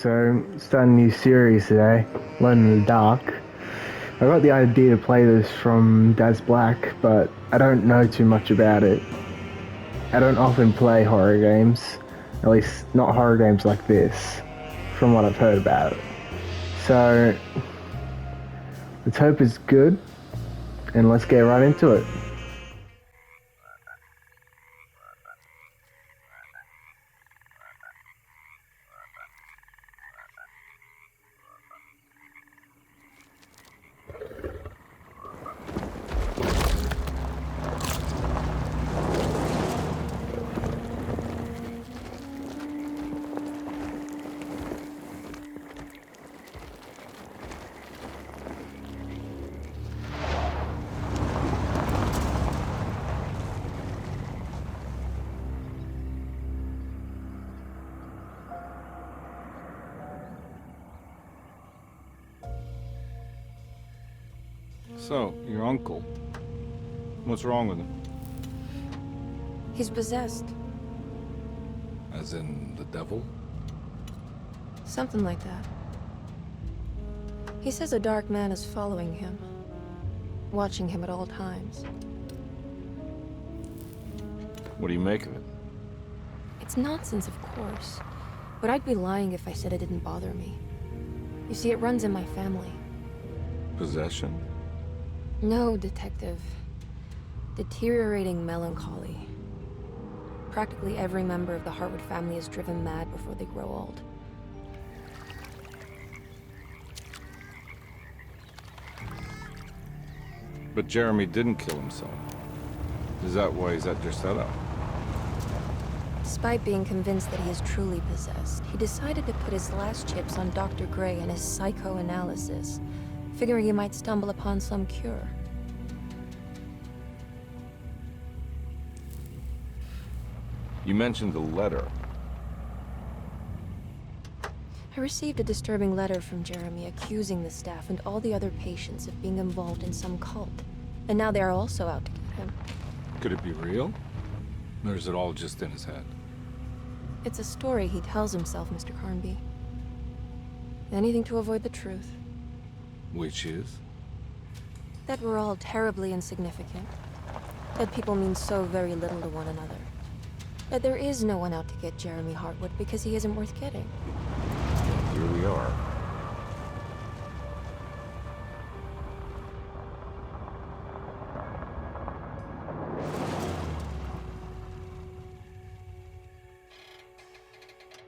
So, starting a new series today, Alone in the Dark. I got the idea to play this from Daz Black, but I don't know too much about it. I don't often play horror games, at least not horror games like this, from what I've heard about it. So, let's hope it's good, and let's get right into it. So, your uncle. What's wrong with him? He's possessed. As in the devil? Something like that. He says a dark man is following him, watching him at all times. What do you make of it? It's nonsense, of course, but I'd be lying if I said it didn't bother me. You see, it runs in my family. Possession? No, detective. Deteriorating melancholy. Practically every member of the Hartwood family is driven mad before they grow old. But Jeremy didn't kill himself. Is that why he's at your setup? Despite being convinced that he is truly possessed, he decided to put his last chips on Dr. Gray and his psychoanalysis, figuring he might stumble upon some cure. You mentioned the letter. I received a disturbing letter from Jeremy accusing the staff and all the other patients of being involved in some cult. And now they are also out to get him. Could it be real? Or is it all just in his head? It's a story he tells himself, Mr. Carnby. Anything to avoid the truth. Which is? That we're all terribly insignificant. That people mean so very little to one another. That there is no one out to get Jeremy Hartwood because he isn't worth getting. Here we are.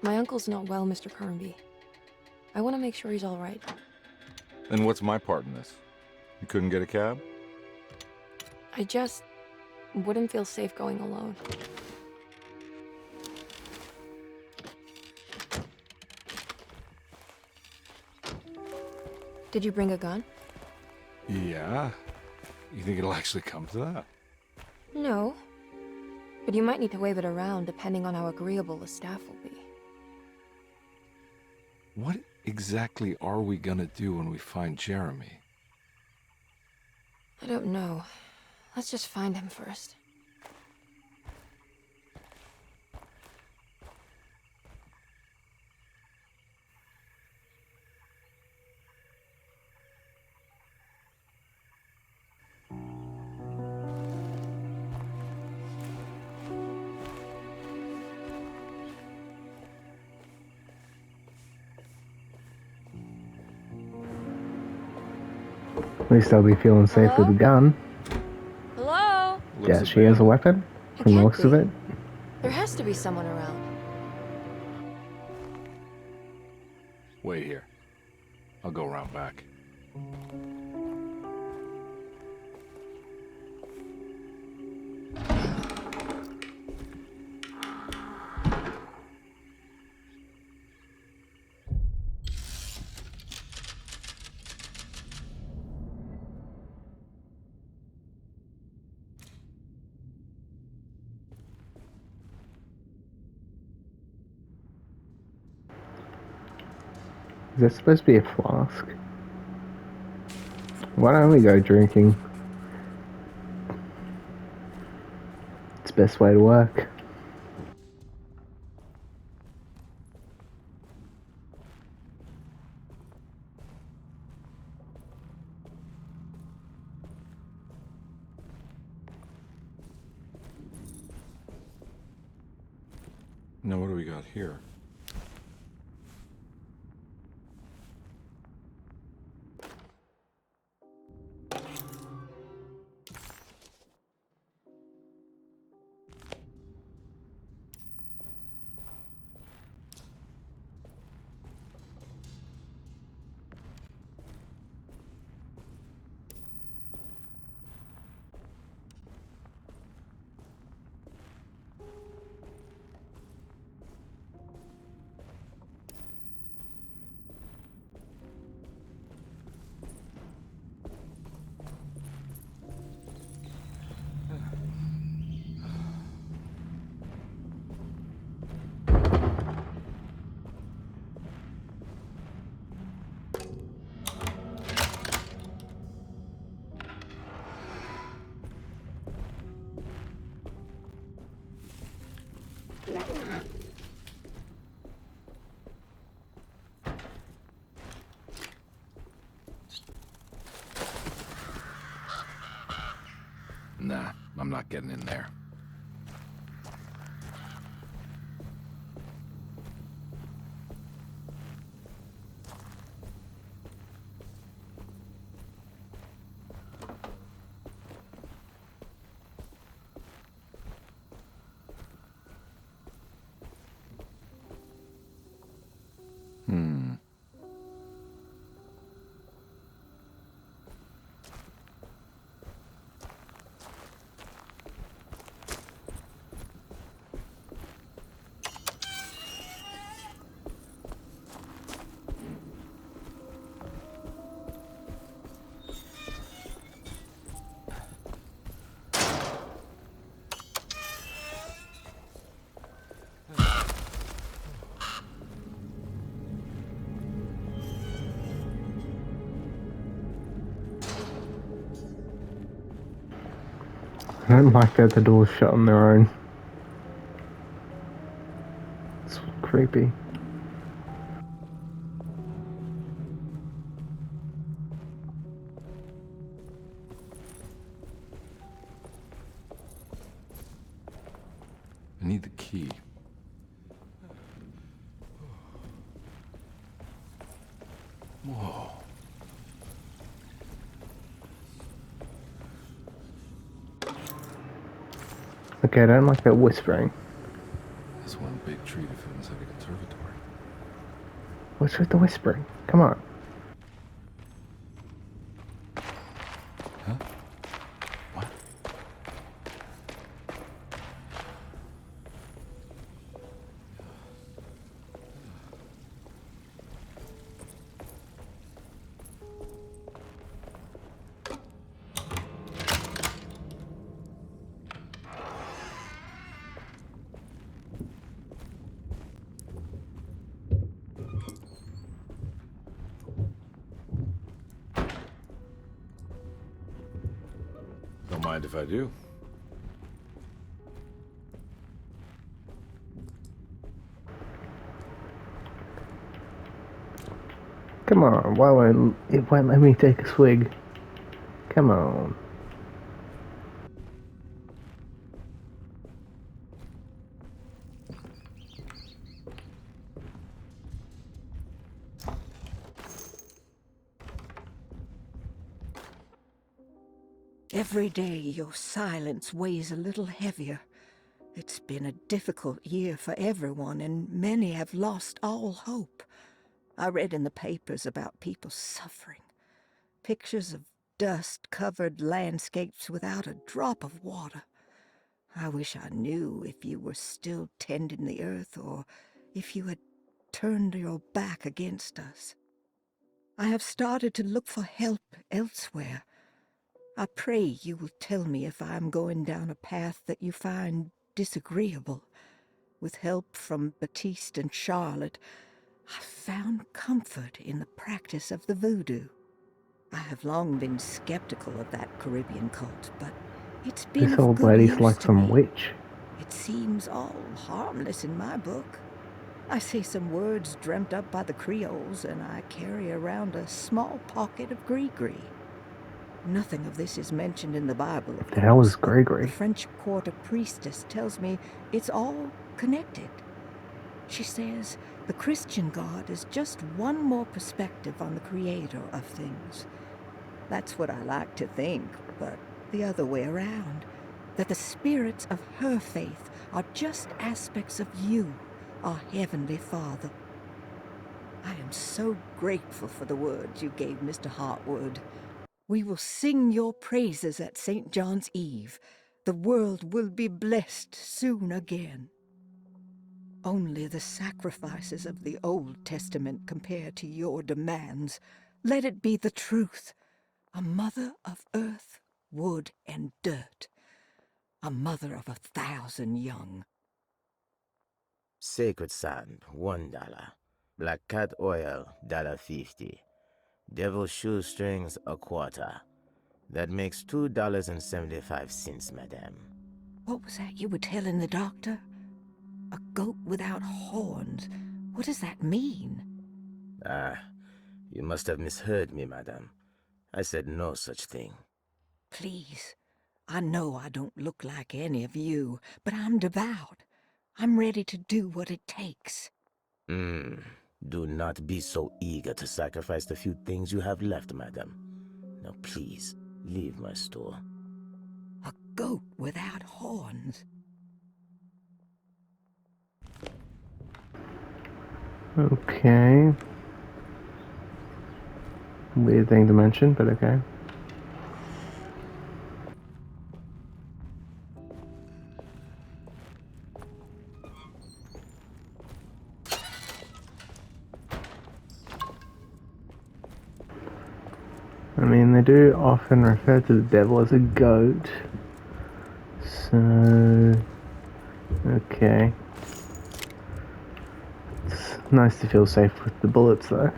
My uncle's not well, Mr. Carnby. I want to make sure he's all right. Then what's my part in this? You couldn't get a cab? I just wouldn't feel safe going alone. Did you bring a gun? Yeah. You think it'll actually come to that? No. But you might need to wave it around depending on how agreeable the staff will be. What exactly are we gonna do when we find Jeremy? I don't know. Let's just find him first. At least I'll be feeling safe with a gun. Hello? Yeah, she has a weapon, It from the can't looks of be. it. There has to be someone around. Wait here. I'll go around back. Is that supposed to be a flask? Why don't we go drinking? It's the best way to work. Now what do we got here? Nah, I'm not getting in there. I don't like that the door's shut on their own. It's creepy. I need the key. Whoa. Okay, I don't like that whispering. This one big tree that feels like a conservatory. What's with the whispering? Come on. Huh? What? Don't mind if I do. Come on, why won't it won't let me take a swig? Come on. Every day your silence weighs a little heavier. It's been a difficult year for everyone, and many have lost all hope. I read in the papers about people suffering. Pictures of dust-covered landscapes without a drop of water. I wish I knew if you were still tending the earth or if you had turned your back against us. I have started to look for help elsewhere. I pray you will tell me if I am going down a path that you find disagreeable. With help from Baptiste and Charlotte, I found comfort in the practice of the voodoo. I have long been skeptical of that Caribbean cult, but it's been This of old good lady's use like to some me. witch. It seems all harmless in my book. I say some words dreamt up by the Creoles, and I carry around a small pocket of gree-gree. Nothing of this is mentioned in the Bible, of The hell is course, but Gregory? the French quarter priestess tells me it's all connected. She says the Christian God is just one more perspective on the creator of things. That's what I like to think, but the other way around. That the spirits of her faith are just aspects of you, our Heavenly Father. I am so grateful for the words you gave Mr. Hartwood. We will sing your praises at St. John's Eve. The world will be blessed soon again. Only the sacrifices of the Old Testament compare to your demands. Let it be the truth. A mother of earth, wood, and dirt. A mother of 1,000 young. Sacred sand, $1. Black cat oil, $1.50. Devil shoestrings, a quarter. That makes $2.75, madame. What was that you were telling the doctor? A goat without horns. What does that mean? Ah, you must have misheard me, madame. I said no such thing. Please. I know I don't look like any of you, but I'm devout. I'm ready to do what it takes. Do not be so eager to sacrifice the few things you have left, madame. Now please, leave my store. A goat without horns. Okay. Weird thing to mention, but okay. I mean, they do often refer to the devil as a goat. So... okay. It's nice to feel safe with the bullets, though.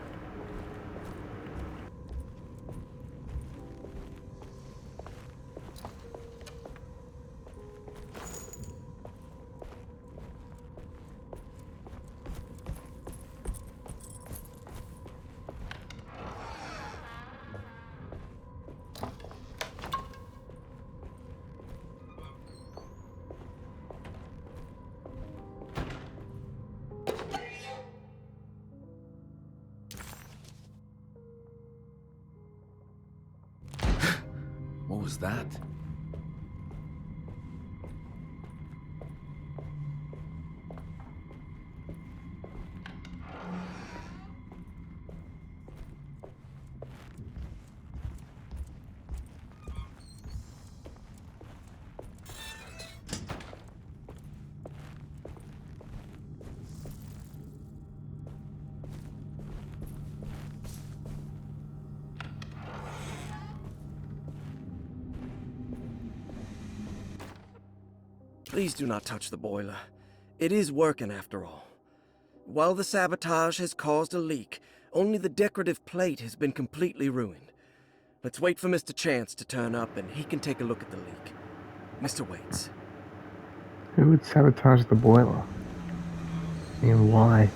What was that? Please do not touch the boiler. It is working after all. While the sabotage has caused a leak, only the decorative plate has been completely ruined. Let's wait for Mr. Chance to turn up and he can take a look at the leak. Mr. Waits. Who would sabotage the boiler? And why?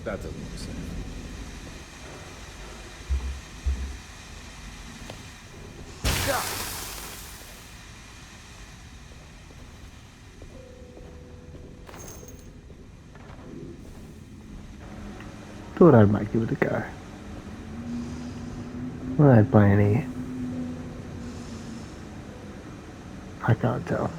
That doesn't look safe. Thought I might give it a go. Well, by any... I can't tell.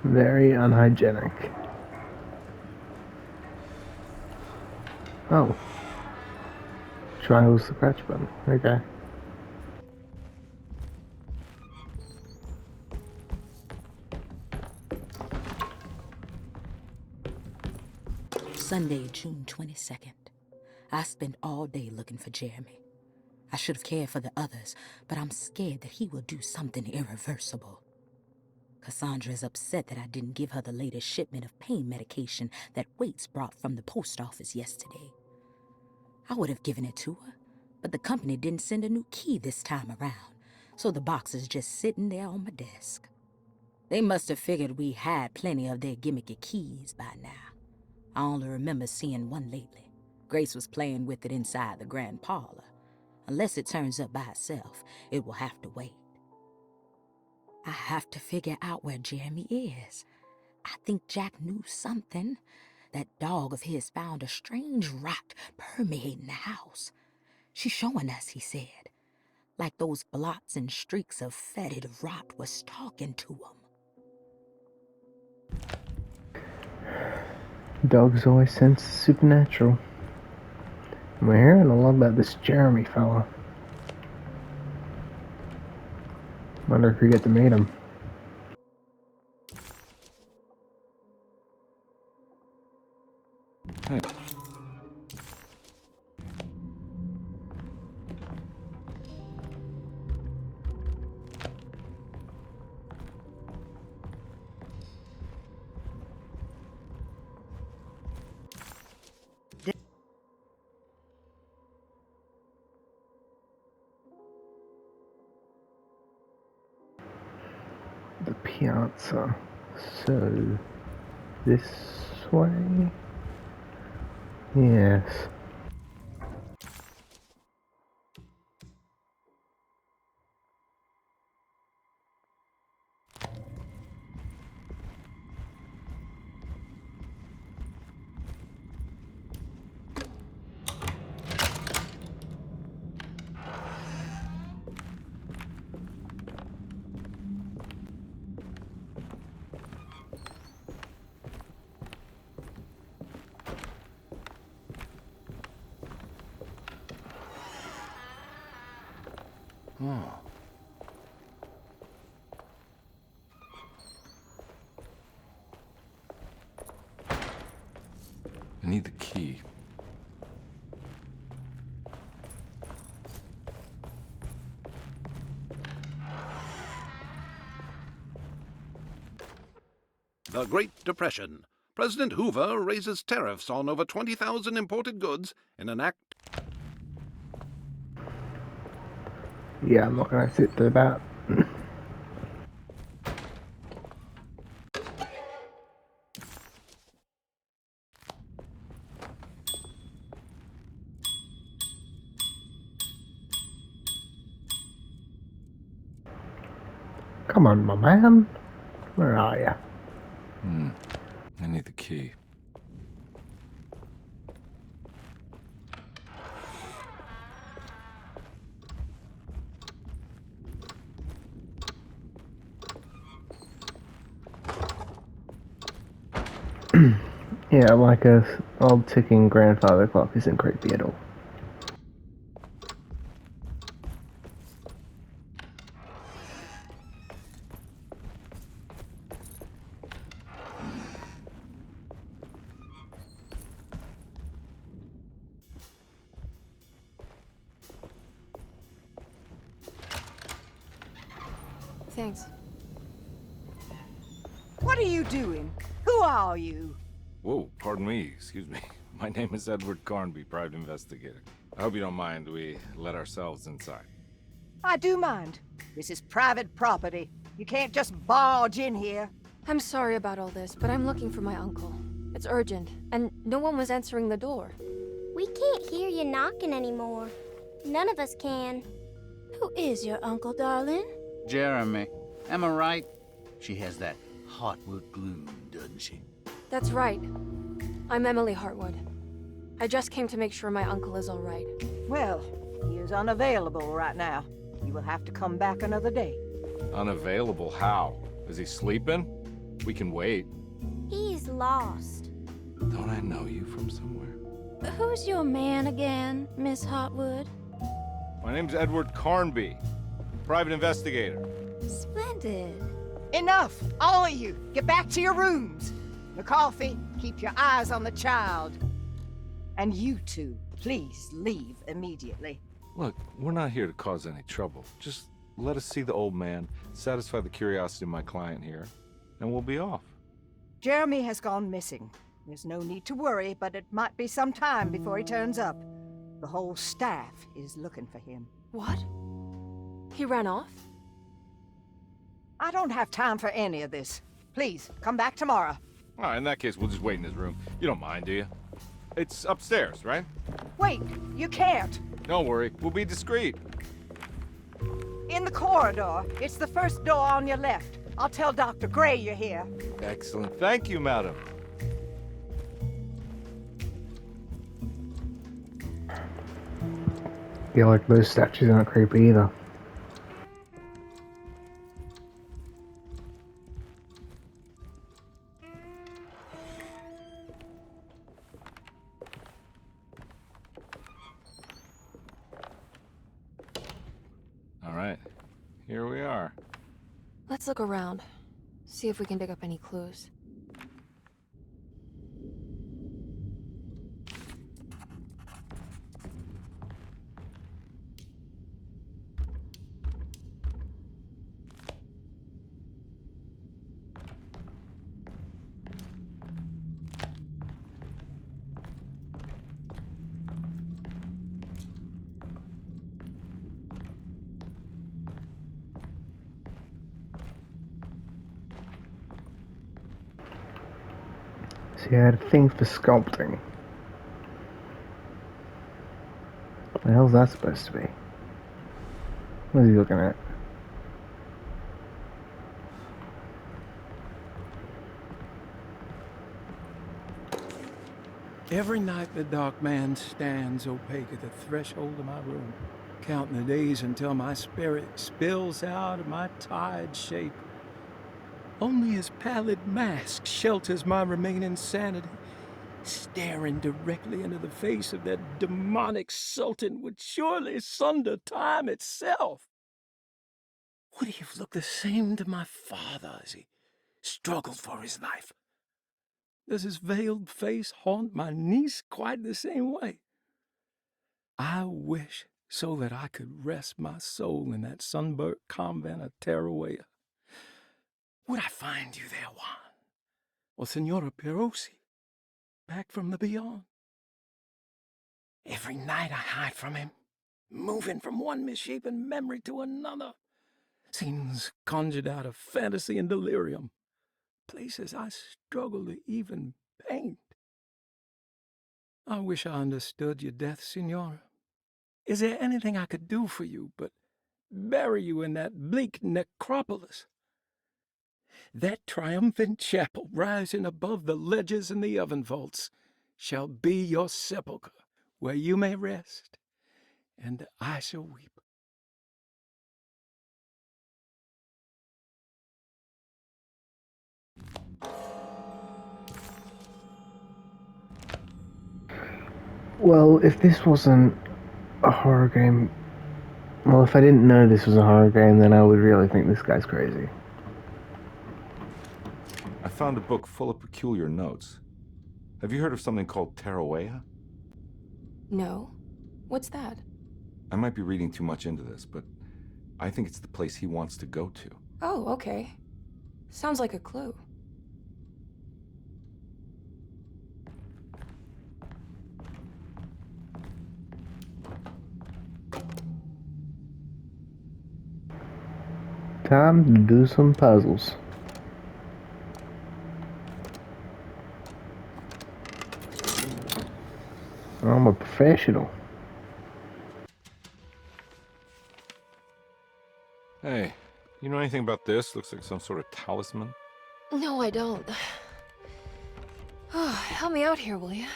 Very unhygienic. Oh. Triangle's the crouch button. Okay. Sunday, June 22nd. I spent all day looking for Jeremy. I should have cared for the others, but I'm scared that he will do something irreversible. Cassandra is upset that I didn't give her the latest shipment of pain medication that Waits brought from the post office yesterday. I would have given it to her, but the company didn't send a new key this time around, so the box is just sitting there on my desk. They must have figured we had plenty of their gimmicky keys by now. I only remember seeing one lately. Grace was playing with it inside the grand parlor. Unless it turns up by itself, it will have to wait. I have to figure out where Jeremy is. I think Jack knew something. That dog of his found a strange rot permeating the house. She's showing us, he said. Like those blots and streaks of fetid rot was talking to him. Dogs always sense the supernatural. We're hearing a lot about this Jeremy fella. Wonder if we get to meet him. Hey. The piazza. So, this way? Yes. Oh. I need the key. The Great Depression. President Hoover raises tariffs on over 20,000 imported goods in an act. Yeah, I'm not gonna sit through that. Come on, my man. Where are ya? I need the key. Yeah, like a old ticking grandfather clock isn't creepy at all. Thanks. What are you doing? Who are you? Whoa, pardon me, excuse me. My name is Edward Carnby, private investigator. I hope you don't mind we let ourselves inside. I do mind. This is private property. You can't just barge in here. I'm sorry about all this, but I'm looking for my uncle. It's urgent, and no one was answering the door. We can't hear you knocking anymore. None of us can. Who is your uncle, darling? Jeremy. Am I right? She has that Hartwood gloom, doesn't she? That's right. I'm Emily Hartwood. I just came to make sure my uncle is all right. Well, he is unavailable right now. You will have to come back another day. Unavailable how? Is he sleeping? We can wait. He's lost. Don't I know you from somewhere? Who's your man again, Miss Hotwood? My name's Edward Carnby, private investigator. Splendid. Enough! All of you! Get back to your rooms! McCarthy, keep your eyes on the child. And you two, please leave immediately. Look, we're not here to cause any trouble. Just let us see the old man, satisfy the curiosity of my client here, and we'll be off. Jeremy has gone missing. There's no need to worry, but it might be some time before he turns up. The whole staff is looking for him. What? He ran off? I don't have time for any of this. Please, come back tomorrow. All right, in that case, we'll just wait in his room. You don't mind, do you? It's upstairs, right? Wait, you can't. Don't worry, we'll be discreet. In the corridor. It's the first door on your left. I'll tell Dr. Gray you're here. Excellent. Thank you, madam. Yeah, like those statues aren't creepy either. All right, here we are. Let's look around. See if we can dig up any clues. See, I had a thing for sculpting. What the hell's that supposed to be? What is he looking at? Every night the dark man stands opaque at the threshold of my room, counting the days until my spirit spills out of my tired shape. Only his pallid mask shelters my remaining sanity. Staring directly into the face of that demonic sultan would surely sunder time itself. Would he have looked the same to my father as he struggled for his life? Does his veiled face haunt my niece quite the same way? I wish so that I could rest my soul in that sunburnt convent of Tarawea. Would I find you there, Juan? Or Senora Perosi, back from the beyond? Every night I hide from him, moving from one misshapen memory to another. Scenes conjured out of fantasy and delirium. Places I struggle to even paint. I wish I understood your death, Senora. Is there anything I could do for you but bury you in that bleak necropolis? That triumphant chapel rising above the ledges and the oven vaults shall be your sepulchre, where you may rest, and I shall weep. Well, if this wasn't a horror game... Well, if I didn't know this was a horror game, then I would really think this guy's crazy. I found a book full of peculiar notes. Have you heard of something called Tarawea? No. What's that? I might be reading too much into this, but I think it's the place he wants to go to. Oh, okay. Sounds like a clue. Time to do some puzzles. I'm a professional. Hey, you know anything about this? Looks like some sort of talisman. No, I don't. Oh, help me out here, will you?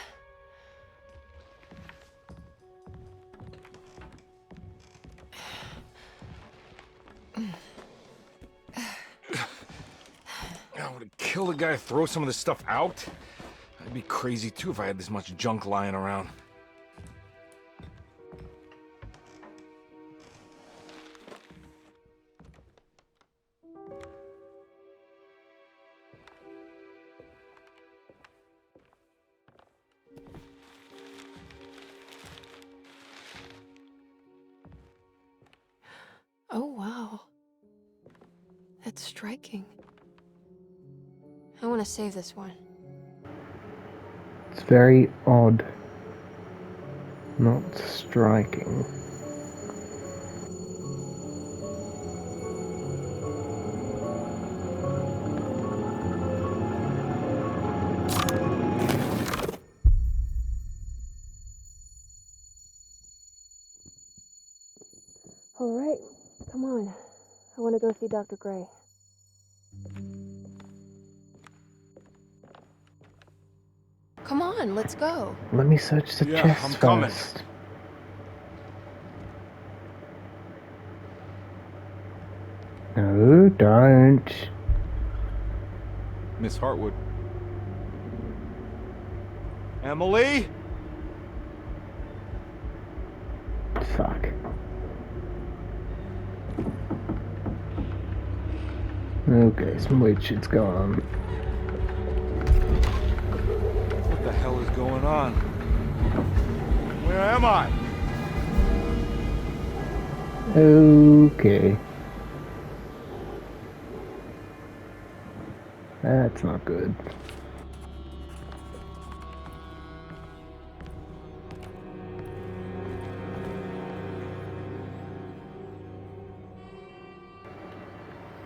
kill the guy, throw some of this stuff out? I'd be crazy too if I had this much junk lying around. Oh, wow. That's striking. I want to save this one. It's very odd. Not striking. All right, come on. I want to go see Dr. Gray. Come on, let's go. Let me search the chest I'm coming. first. No, don't. Miss Hartwood. Emily? Fuck. Okay, some weird shit's going on. What the hell is going on? Where am I? Okay. That's not good.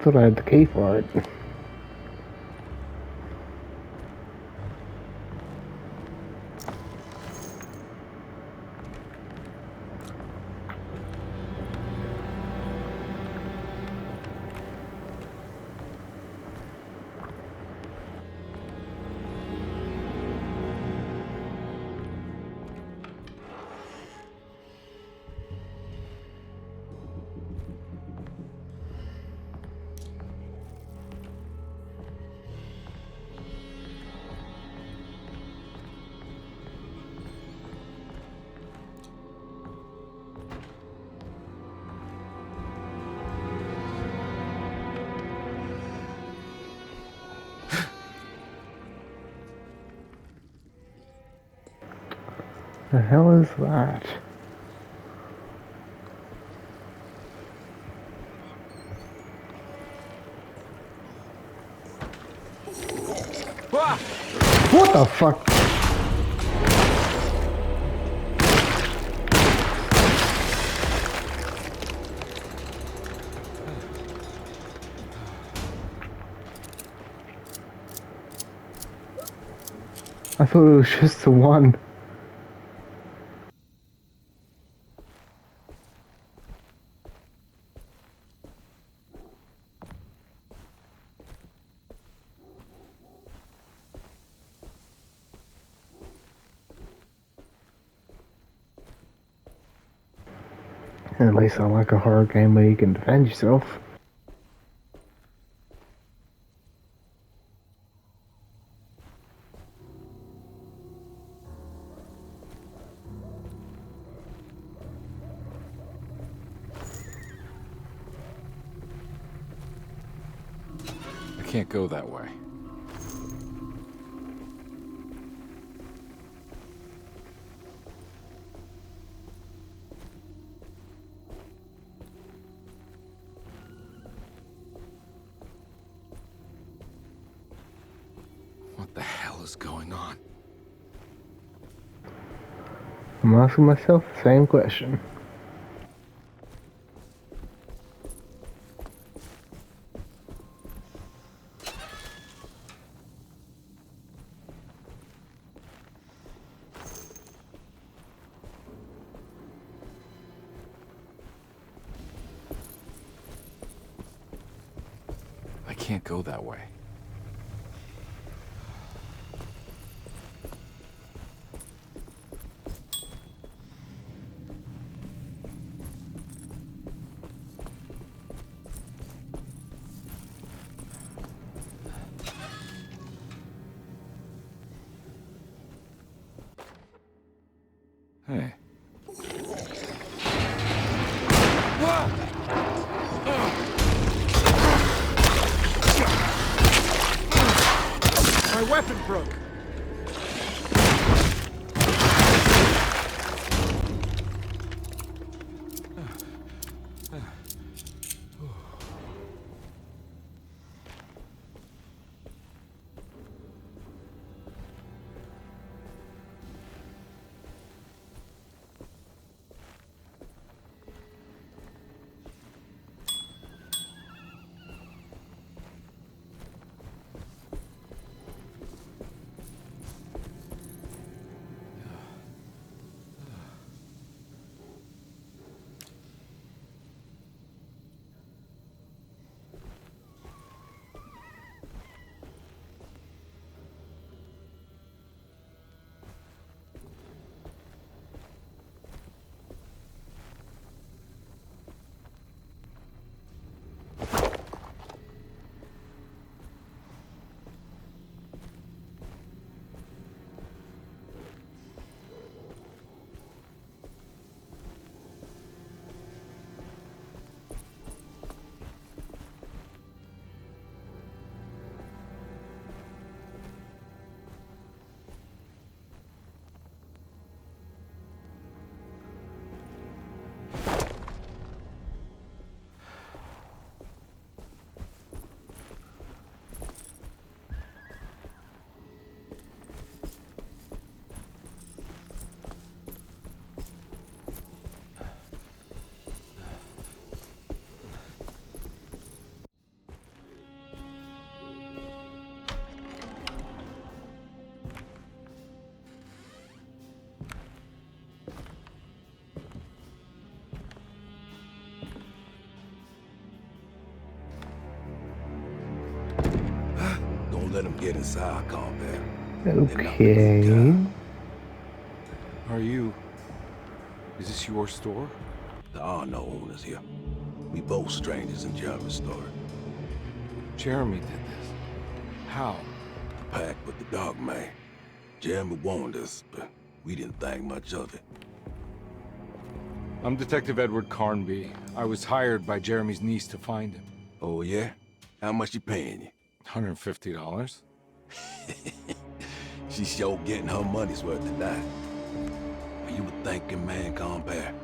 Thought I had the key for it. The hell is that? What the fuck? I thought it was just the one. At least I like a horror game where you can defend yourself. I can't go that way. What the hell is going on? I'm asking myself the same question. I can't go that way. weapon broke. Don't let him get inside, combat. Okay. Are you... Is this your store? There are no owners here. We both strangers in Jeremy's store. Jeremy did this. How? The pact with the dog man. Jeremy warned us, but we didn't think much of it. I'm Detective Edward Carnby. I was hired by Jeremy's niece to find him. Oh, yeah? How much you paying you? $150. She's sure getting her money's worth tonight. Are you a thinking man, compare?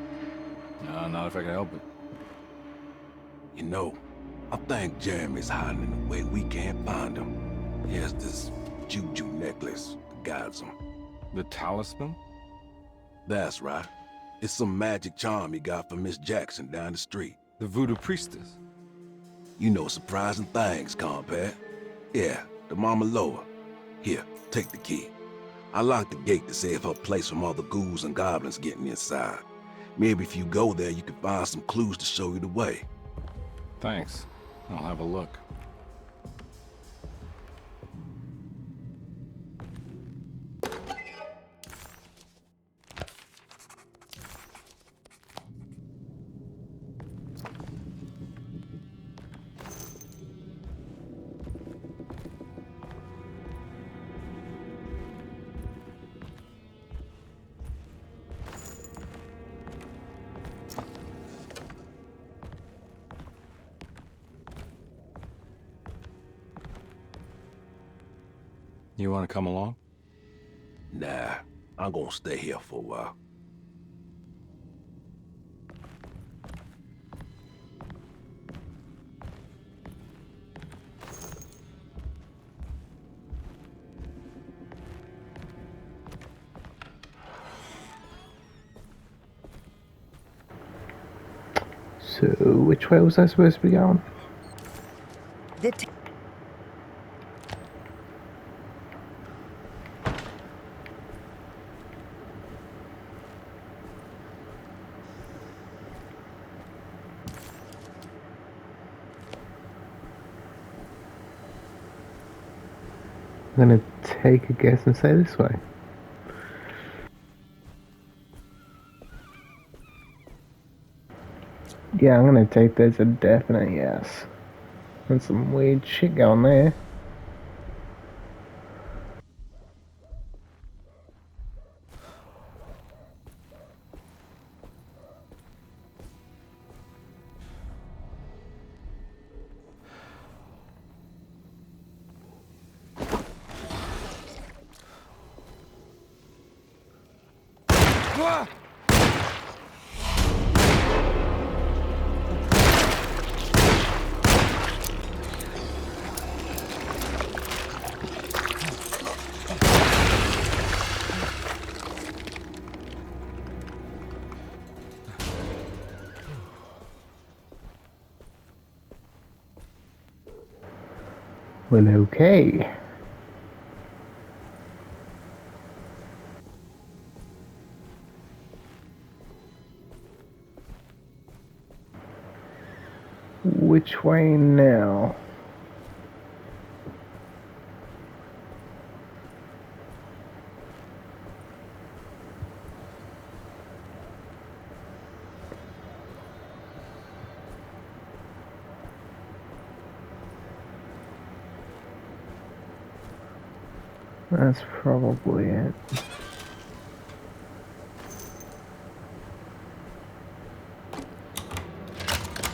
No, not if I can help it. You know, I think Jeremy's hiding in a way we can't find him. He has this juju necklace that guides him. The talisman? That's right. It's some magic charm he got from Miss Jackson down the street. The voodoo priestess? You know surprising things, compare. Yeah, the Mama Loa. Here, take the key. I locked the gate to save her place from all the ghouls and goblins getting inside. Maybe if you go there, you can find some clues to show you the way. Thanks. I'll have a look. You want to come along? Nah, I'm gonna stay here for a while. So, which way was I supposed to be going? I'm gonna take a guess and say this way. Yeah, I'm gonna take this a definite yes. There's some weird shit going there. Well, okay. Which way now? That's probably it.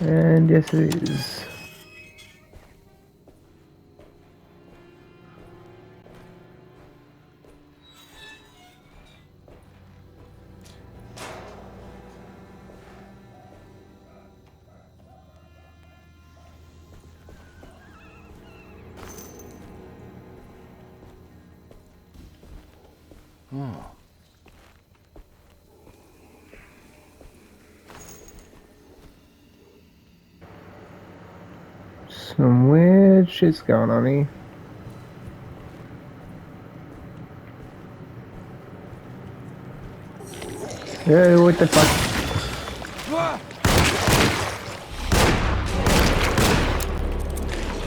And yes, it is. Oh. Some weird shit's going on here. Hey, what the fuck?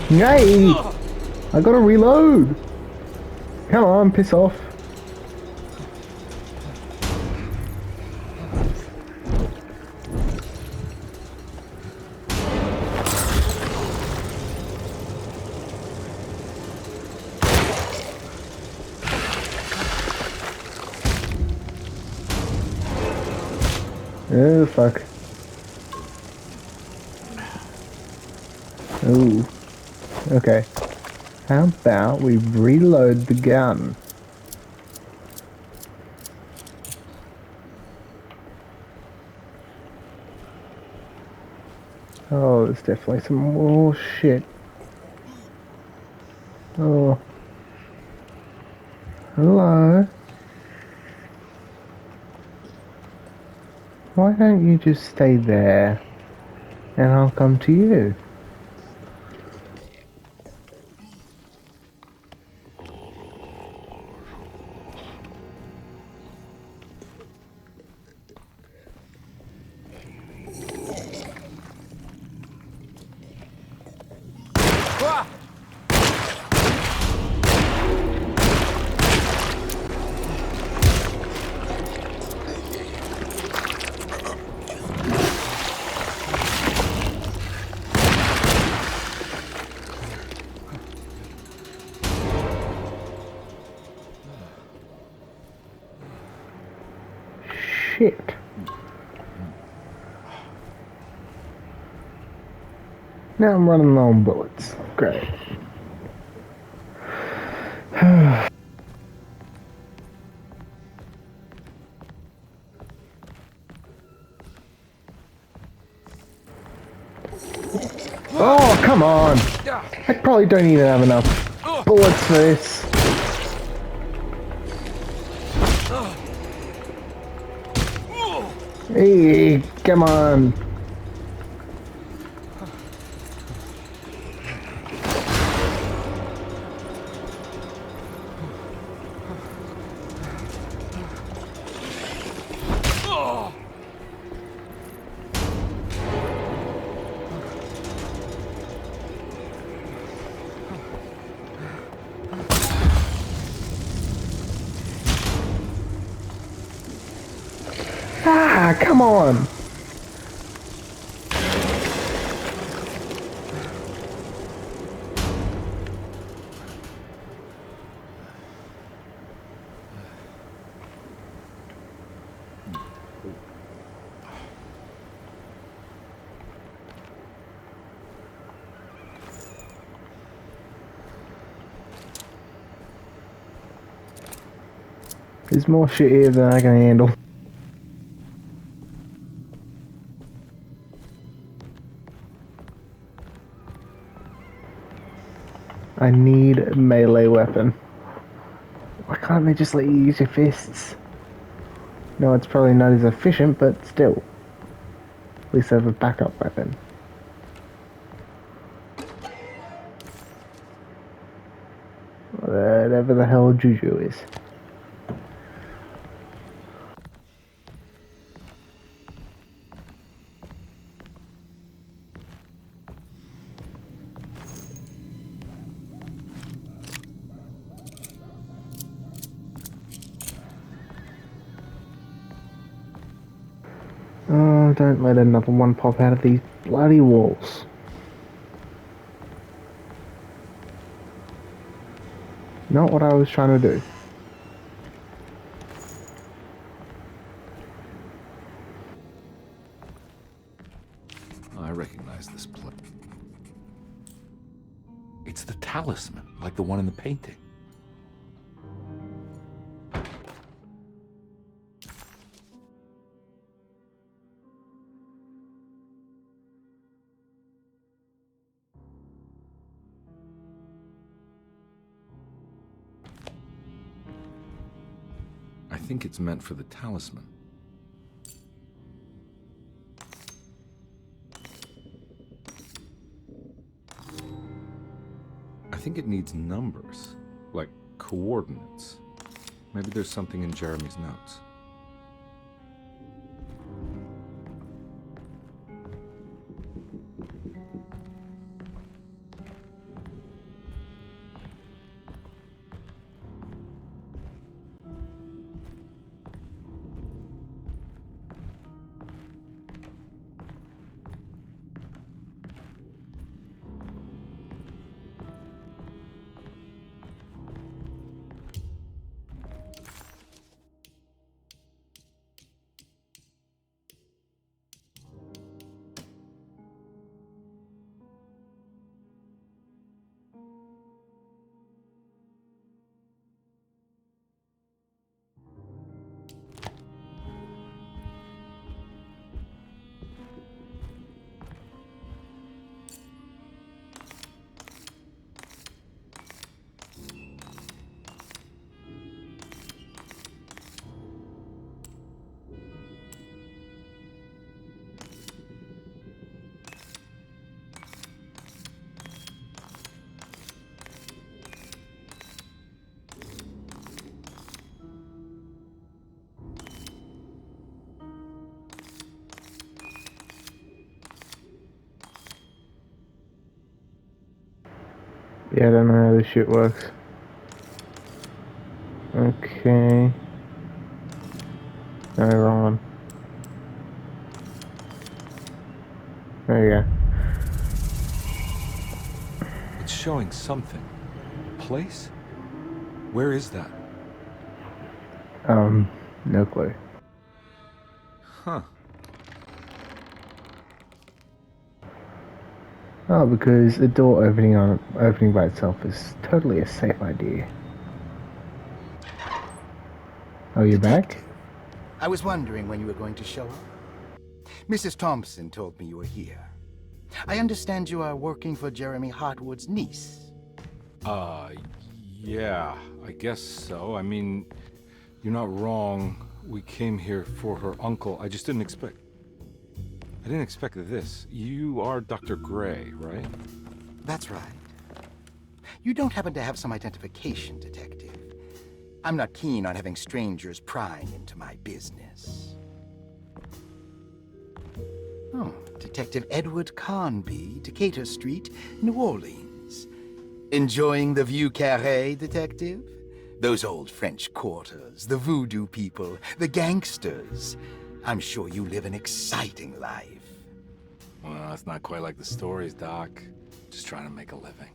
Hey! I gotta reload! Come on, piss off. Oh, fuck. Ooh. Okay. How about we reload the gun? Oh, there's definitely some more shit. Oh. Hello? Why don't you just stay there and I'll come to you? Shit. Now I'm running low on bullets. Great. Oh, come on! I probably don't even have enough bullets for this. Hey, come on. Ah, come on. There's more shit here than I can handle. I need a melee weapon. Why can't they just let you use your fists? No, it's probably not as efficient, but still. At least I have a backup weapon. Whatever the hell Juju is. Oh, don't let another one pop out of these bloody walls. Not what I was trying to do. I recognize this place. It's the talisman, like the one in the painting. I think it's meant for the talisman. I think it needs numbers, like coordinates. Maybe there's something in Jeremy's notes. Yeah, I don't know how this shit works. Okay. No, wrong one. There you go. It's showing something. Place? Where is that? No clue. Huh. Oh, because the door opening by itself is totally a safe idea. Oh, you're back? I was wondering when you were going to show up. Mrs. Thompson told me you were here. I understand you are working for Jeremy Hartwood's niece. Yeah, I guess so. I mean, you're not wrong. We came here for her uncle. I just didn't expect this. You are Dr. Gray, right? That's right. You don't happen to have some identification, Detective. I'm not keen on having strangers prying into my business. Oh, Detective Edward Carnby, Decatur Street, New Orleans. Enjoying the Vieux Carré, Detective? Those old French quarters, the voodoo people, the gangsters. I'm sure you live an exciting life. Well, that's not quite like the stories, Doc. Just trying to make a living.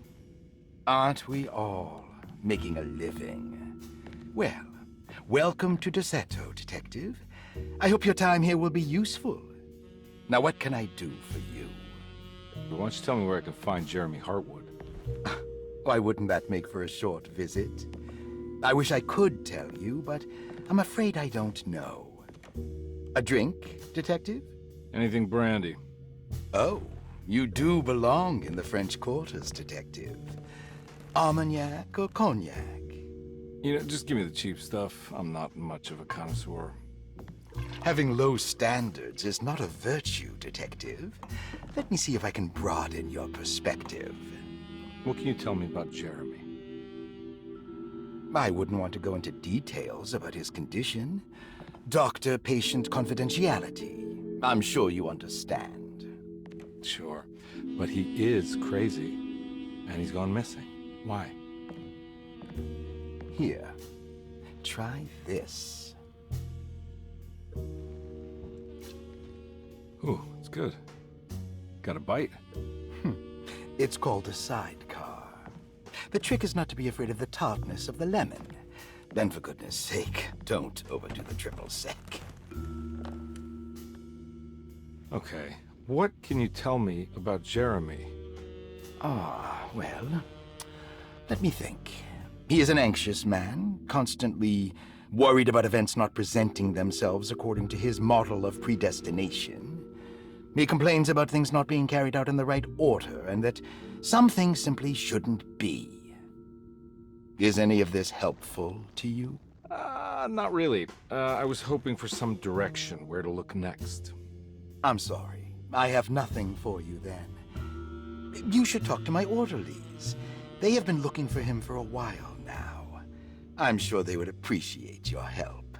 Aren't we all making a living? Well, welcome to Deseto, Detective. I hope your time here will be useful. Now, what can I do for you? Why don't you tell me where I can find Jeremy Hartwood? Why wouldn't that make for a short visit? I wish I could tell you, but I'm afraid I don't know. A drink, Detective? Anything brandy. Oh, you do belong in the French quarters, Detective. Armagnac or cognac? You know, just give me the cheap stuff. I'm not much of a connoisseur. Having low standards is not a virtue, Detective. Let me see if I can broaden your perspective. What can you tell me about Jeremy? I wouldn't want to go into details about his condition. Doctor-patient confidentiality. I'm sure you understand. Sure, but he is crazy, and he's gone missing. Why? Here, try this. Ooh, it's good. Got a bite? It's called a sidecar. The trick is not to be afraid of the tartness of the lemon. Then, for goodness sake, don't overdo the triple sec. Okay, what can you tell me about Jeremy? Well, let me think. He is an anxious man, constantly worried about events not presenting themselves according to his model of predestination. He complains about things not being carried out in the right order, and that some things simply shouldn't be. Is any of this helpful to you? Not really. I was hoping for some direction where to look next. I'm sorry. I have nothing for you then. You should talk to my orderlies. They have been looking for him for a while now. I'm sure they would appreciate your help.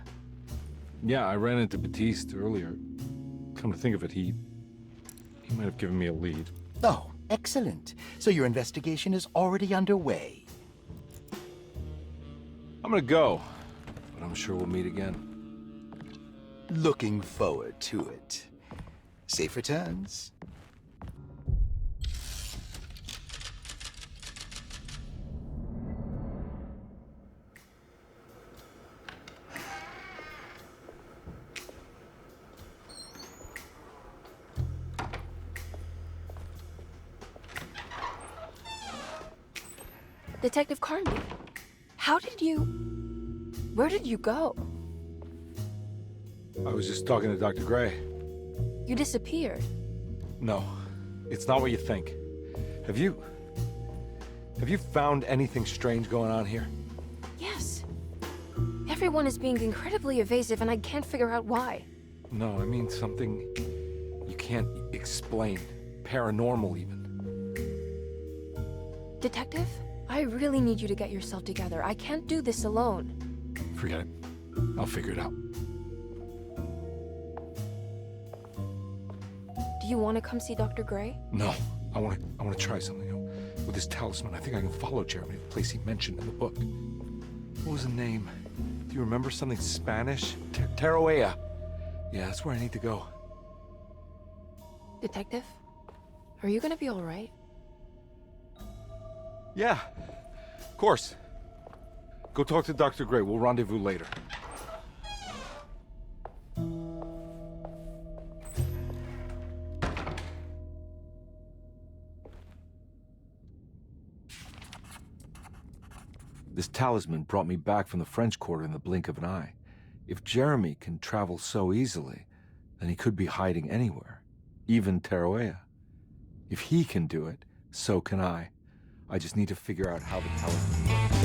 Yeah, I ran into Batiste earlier. Come to think of it, he might have given me a lead. Oh, excellent. So your investigation is already underway. I'm gonna go, but I'm sure we'll meet again. Looking forward to it. Safe returns. Detective Carnby, where did you go? I was just talking to Dr. Gray. You disappeared. No, it's not what you think. Have you found anything strange going on here? Yes. Everyone is being incredibly evasive and I can't figure out why. No, I mean something you can't explain. Paranormal, even. Detective, I really need you to get yourself together. I can't do this alone. Forget it. I'll figure it out. Do you want to come see Dr. Gray? No, I want to try something. You know, with this talisman, I think I can follow Jeremy to the place he mentioned in the book. What was the name? Do you remember something Spanish? Tarawea. Yeah, that's where I need to go. Detective, are you gonna be all right? Yeah, of course. Go talk to Dr. Gray. We'll rendezvous later. This talisman brought me back from the French Quarter in the blink of an eye. If Jeremy can travel so easily, then he could be hiding anywhere, even Tarawea. If he can do it, so can I. I just need to figure out how the talisman works.